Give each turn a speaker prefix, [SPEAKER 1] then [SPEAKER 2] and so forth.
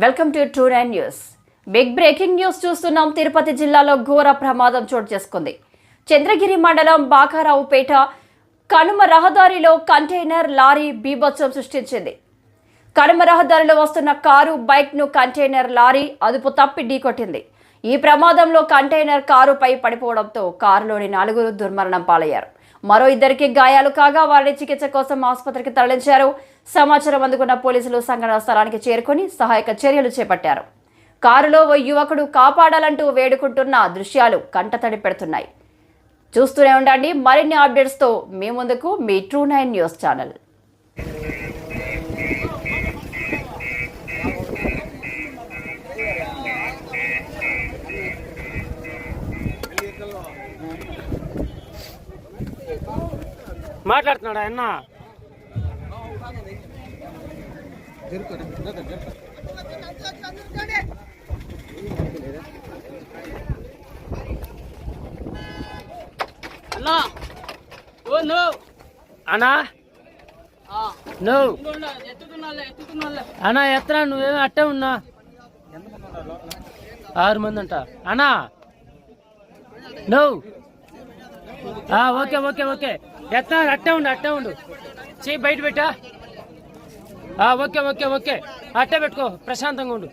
[SPEAKER 1] Welcome to true nine news. Big breaking news చూస్తున్నాం. తిరుపతి జిల్లాలో ఘోర ప్రమాదం చోటు చేసుకుంది. చంద్రగిరి మండలం బాకారావుపేట కనుమ రహదారిలో కంటైనర్ లారీ బీభత్సం సృష్టించింది. కనుమ రహదారిలో వస్తున్న కారు బైక్ ను కంటైనర్ లారీ అదుపు తప్పి ఢీకొట్టింది. ఈ ప్రమాదంలో కంటైనర్ కారుపై పడిపోవడంతో కారులోని 4 దుర్మరణం పాలయ్యారు. మరో 2కి గాయాలు కాగా వారిని చికిత్స కోసం ఆసుపత్రికి తరలించారు. సమాచారం అందుకున్న పోలీసులు సంఘటనా స్థలానికి చేరుకుని సహాయక చర్యలు చేపట్టారు. కారులో ఓ యువకుడు కాపాడాలంటూ వేడుకుంటున్న దృశ్యాలు కంటతడి పెడుతున్నాయి. చూస్తూనే ఉండండి. మరిన్ని అప్డేట్స్తో మీ ముందుకు మీ ట్రూ నైన్ న్యూస్ ఛానల్.
[SPEAKER 2] మాట్లాడుతున్నాడా అన్న? అన్నా నువ్వు అన్నా ఎత్తనా? నువ్వేమో అట్టే ఉన్నా 6 మంది అంట అన్నా. నువ్వు ఓకే ఓకే ఓకే ఎత్తా అట్టే ఉండు చెయ్యి బయట పెట్టా. ఓకే ఓకే ఓకే అట్టే పెట్టుకో, ప్రశాంతంగా ఉండు.